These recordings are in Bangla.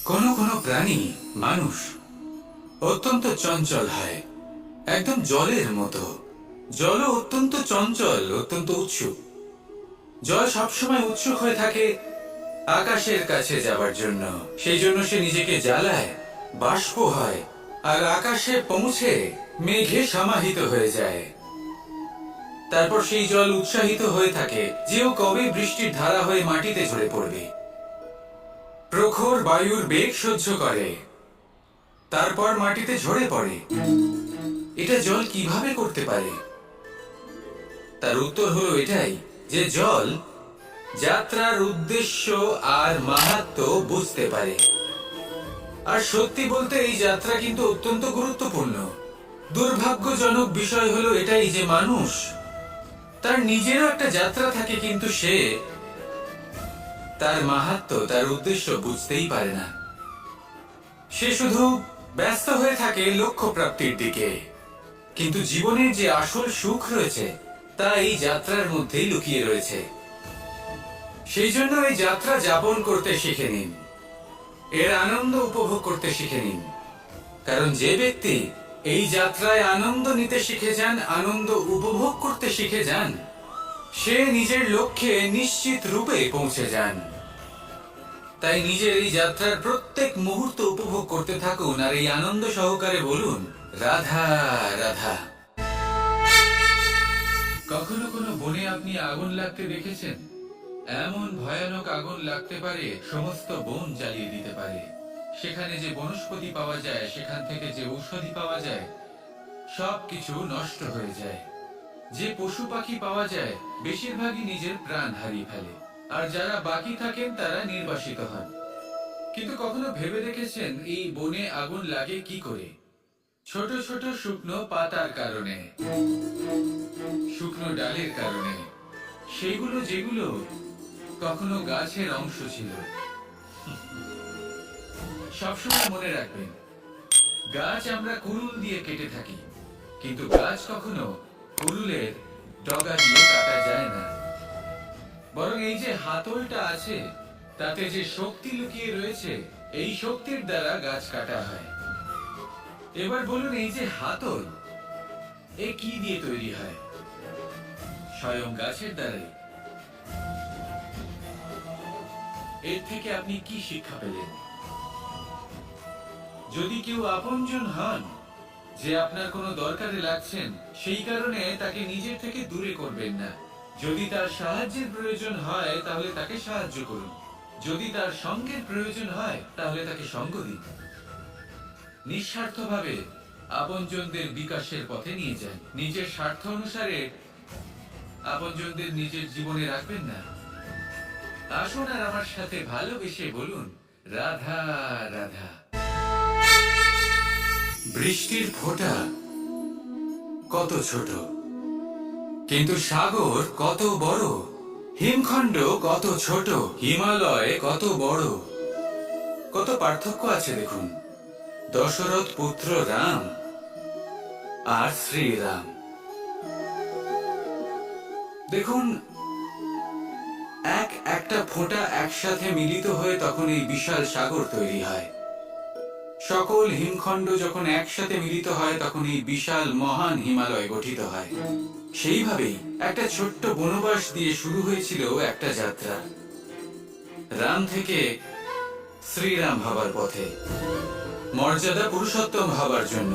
কোনো কোনো প্রাণী, মানুষ অত্যন্ত চঞ্চল হয়, একদম জলের মতো। জলও অত্যন্ত চঞ্চল, অত্যন্ত উৎসুক। জল সবসময় উৎসুক হয়ে থাকে আকাশের কাছে যাবার জন্য। সেই জন্য সে নিজেকে জ্বালায়, বাষ্প হয়, আর আকাশে পৌঁছে মেঘে সমাহিত হয়ে যায়। তারপর সেই জল উৎসাহিত হয়ে থাকে যে ও কবে বৃষ্টির ধারা হয়ে মাটিতে ঝরে পড়বে। প্রখর বায়ুর বেগ সহ্য করে, তারপর মাটিতে ঝরে পড়ে। এটা জল কিভাবে করতে পারে? তার উত্তর হলো এটাই যে জল যাত্রার উদ্দেশ্য আর মাহাত্ম্য বুঝতে পারে। আর সত্যি বলতে এই যাত্রা কিন্তু অত্যন্ত গুরুত্বপূর্ণ। দুর্ভাগ্যজনক বিষয় হলো এটাই যে মানুষ তার নিজেরও একটা যাত্রা থাকে, কিন্তু সে তার মাহাত্ম্য, তার উদ্দেশ্য বুঝতেই পারে না। সে শুধু ব্যস্ত হয়ে থাকে লক্ষ্য প্রাপ্তির দিকে। কিন্তু জীবনের যে আসল সুখ রয়েছে তা এই যাত্রার মধ্যেই লুকিয়ে রয়েছে। সেই জন্য এই যাত্রা যাপন করতে শিখে নিন, এর আনন্দ উপভোগ করতে শিখে নিন। কারণ যে ব্যক্তি এই যাত্রায় আনন্দ নিতে শিখে যান, আনন্দ উপভোগ করতে শিখে যান, সে নিজের লক্ষ্যে নিশ্চিত রূপে পৌঁছে যান। তাই নিজের এই যাত্রার প্রত্যেক মুহূর্ত উপভোগ করতে থাকুন আর এই আনন্দ সহকারে বলুন, রাধা রাধা। কখনো কোনো বনে আপনি আগুন লাগতে দেখেছেন? এমন ভয়ানক আগুন লাগতে পারে সমস্ত বন জ্বালিয়ে দিতে পারে। সেখানে যে বনস্পতি পাওয়া যায়, সেখান থেকে যে ঔষধি পাওয়া যায়, সবকিছু নষ্ট হয়ে যায়। যে পশু পাখি পাওয়া যায় বেশিরভাগই নিজের প্রাণ হারিয়ে ফেলে, আর যারা বাকি থাকেন তারা নির্বাসিত হন। কিন্তু কখনো ভেবে দেখেছেন এই বনে আগুন লাগে কি করে? ছোট ছোট শুকনো পাতার কারণে, শুকনো ডালের কারণে, সেগুলো যেগুলো কখনো গাছের অংশ ছিল। সবসময় মনে রাখবেন, গাছ আমরা কুড়ুল দিয়ে কেটে থাকি, কিন্তু গাছ কখনো কুড়ুলের ডগা দিয়ে কাটা যায় না। বরং এই যে হাতলটা আছে, তাতে যে শক্তি লুকিয়ে রয়েছে, এই শক্তির দ্বারা গাছ কাটা হয়। এবার বলুন, এই যে হাতল, এ কি দিয়ে তৈরি হয়? স্বয়ং গাছের দ্বারাই। এর থেকে আপনি কি শিক্ষা পেলেন? যদি কেউ আপনজন হন, যে আপনার কোনো দরকারে লাগছেন, সেই কারণে তাকে নিজের থেকে দূরে করবেন না। যদি তার সাহায্যের প্রয়োজন হয় তাহলে তাকে সাহায্য করুন। যদি তার সঙ্গের প্রয়োজন হয় তাহলে তাকে সঙ্গ দিন। নিঃস্বার্থভাবে আপনজনদের বিকাশের পথে নিয়ে যান। নিজের স্বার্থ অনুসারে আপনজনদের নিজের জীবনে রাখবেন না। আসুন আর আমার সাথে ভালোবেসে বলুন, রাধা রাধা। বৃষ্টির ফোঁটা কত ছোট, কিন্তু সাগর কত বড়। হিমখণ্ড কত ছোট, হিমালয় কত বড়। কত পার্থক্য আছে দেখুন। দশরথ পুত্র রাম আর শ্রীরাম। দেখুন, একটা ফোঁটা একসাথে মিলিত হয়ে তখন এই বিশাল সাগর তৈরি হয়। সকল হিমখণ্ড যখন একসাথে মিলিত হয় তখন এই বিশাল মহান হিমালয় গঠিত হয়। সেইভাবেই একটা ছোট্ট বনবাস দিয়ে শুরু হয়েছিল একটা যাত্রা, রাম থেকে শ্রীরাম হবার পথে, মর্যাদা পুরুষোত্তম হবার জন্য।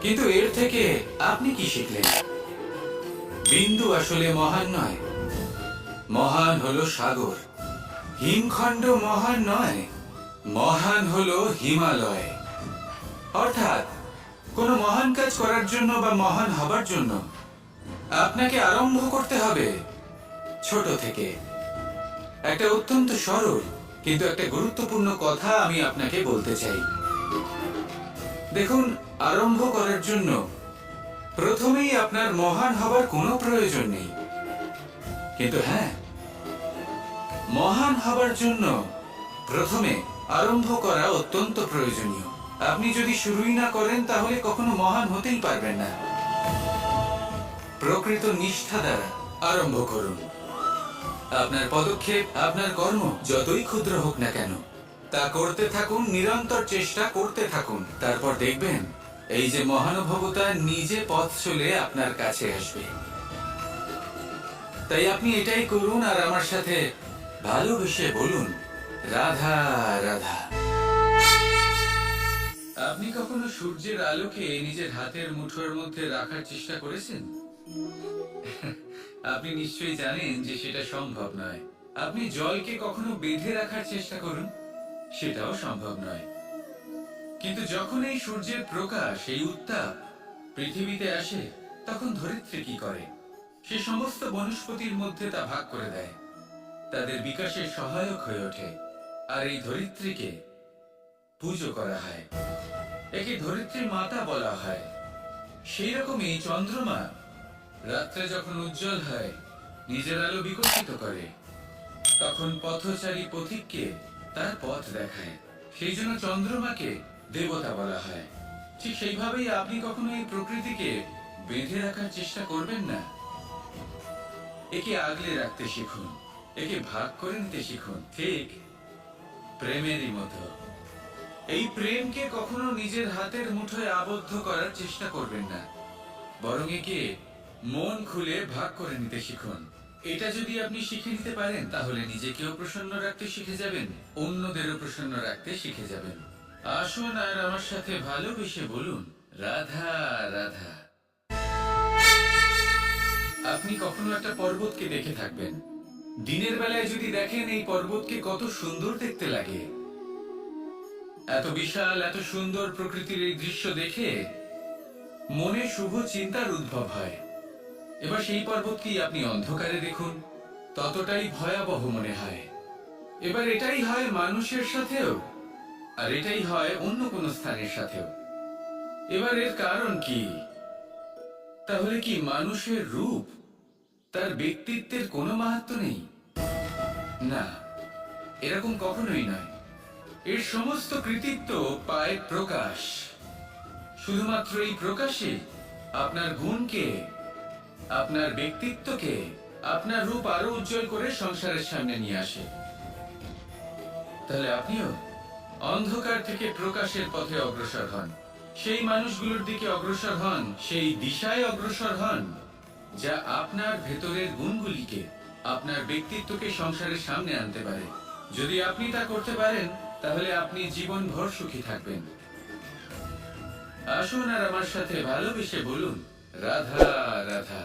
কিন্তু এর থেকে আপনি কি শিখলেন? বিন্দু আসলে মহান নয়, মহান হলো সাগর। হিমখণ্ড মহান নয়, মহান হলো হিমালয়। অর্থাৎ কোনো মহান কাজ করার জন্য বা মহান হবার জন্য আপনাকে আরম্ভ করতে হবে ছোট থেকে। একটা অত্যন্ত সরল কিন্তু একটা গুরুত্বপূর্ণ কথা আমি আপনাকে বলতে চাই। দেখুন, আরম্ভ করার জন্য প্রথমেই আপনার মহান হবার কোনো প্রয়োজন নেই। কিন্তু হ্যাঁ, মহান হবার জন্য প্রথমে আরম্ভ করা অত্যন্ত প্রয়োজনীয়। আপনি যদি শুরুই না করেন তাহলে কখনো মহান হতেই পারবেন না। প্রকৃত নিষ্ঠা দ্বারা আরম্ভ করুন। আপনার পদক্ষেপ, আপনার কর্ম যতই ক্ষুদ্র হোক না কেন, তা করতে থাকুন, নিরন্তর চেষ্টা করতে থাকুন, তারপর দেখবেন এই যে মহানুভবতা নিজে পথ চলে আপনার কাছে আসবে। তাই আপনি এটাই করুন আর আমার সাথে ভালোবেসে বলুন, রাধা রাধা। আপনি কখনো সূর্যের আলোকে নিজের হাতের মুঠোর মধ্যে রাখার চেষ্টা করেছেন? আপনি নিশ্চয়ই জানেন যে সেটা সম্ভব নয়। আপনি জলকে কখনো বেঁধে রাখার চেষ্টা করুন, সেটাও সম্ভব নয়। কিন্তু যখন এই সূর্যের প্রকাশ, এই উত্তাপ পৃথিবীতে আসে, তখন ধরিত্রী কি করে? সে সমস্ত বনস্পতির মধ্যে তা ভাগ করে দেয়, তাদের বিকাশে সহায়ক হয়ে ওঠে। আর এই ধরিত্রীকে পুজো করা হয়, একে ধরিত্রী মাতা বলা হয়। সেই রকমই চন্দ্রমা রাত্রে যখন উজ্জ্বল হয়, নিজের আলো বিকশিত করে, তখন পথচারী পথিককে তার পথ দেখায়। সেই জন্য চন্দ্রমাকে দেবতা বলা হয়। ঠিক সেইভাবেই আপনি কখনো এই প্রকৃতিকে বেঁধে রাখার চেষ্টা করবেন না। একে আগলে রাখতে শিখুন, একে ভাগ করে নিতে শিখুন, ঠিক প্রেমেরই মতো। এই প্রেমকে কখনো নিজের হাতের মুঠোয় আবদ্ধ করার চেষ্টা করবেন না, বরং একে মন খুলে ভাগ করে নিতে শিখুন। এটা যদি আপনি শিখে নিতে পারেন, তাহলে নিজেকেও প্রসন্ন রাখতে শিখে যাবেন, অন্যদেরও প্রসন্ন রাখতে শিখে যাবেন। আসুন আর আমার সাথে ভালোবেসে বলুন, রাধা রাধা। আপনি কখনো একটা পর্বতকে দেখে থাকবেন। দিনের বেলায় যদি দেখেন এই পর্বতকে কত সুন্দর দেখতে লাগে। এত বিশাল, এত সুন্দর প্রকৃতির এই দৃশ্য দেখে মনে শুভ চিন্তার উদ্ভব হয়। এবার সেই পর্বতকেই আপনি অন্ধকারে দেখুন, ততটাই ভয়াবহ মনে হয়। এবার এটাই হয় মানুষের সাথেও, আর এটাই হয় অন্য কোনো স্থানের সাথেও। এবার এর কারণ কি? তাহলে কি মানুষের রূপ, তার ব্যক্তিত্বের কোনো মাহাত্ম্য নেই? না, এরকম কখনোই নয়। এর সমস্ত কৃতিত্ব পায় প্রকাশ। শুধুমাত্র এই প্রকাশে আপনার গুণকে, আপনার ব্যক্তিত্বকে, আপনার রূপ আরো উজ্জ্বল করে সংসারের সামনে নিয়ে আসে। তাহলে আপনিও অন্ধকার থেকে প্রকাশের পথে অগ্রসর হন, সেই মানুষগুলোর দিকে অগ্রসর হন, সেই দিশায় অগ্রসর হন যা আপনার ভেতরের গুণগুলিকে, আপনার ব্যক্তিত্বকে সংসারের সামনে আনতে পারে। যদি আপনি তা করতে পারেন, তাহলে আপনি জীবনভর সুখী থাকবেন। আসুন আর আমার সাথে ভালোবেসে বলুন, রাধা রাধা।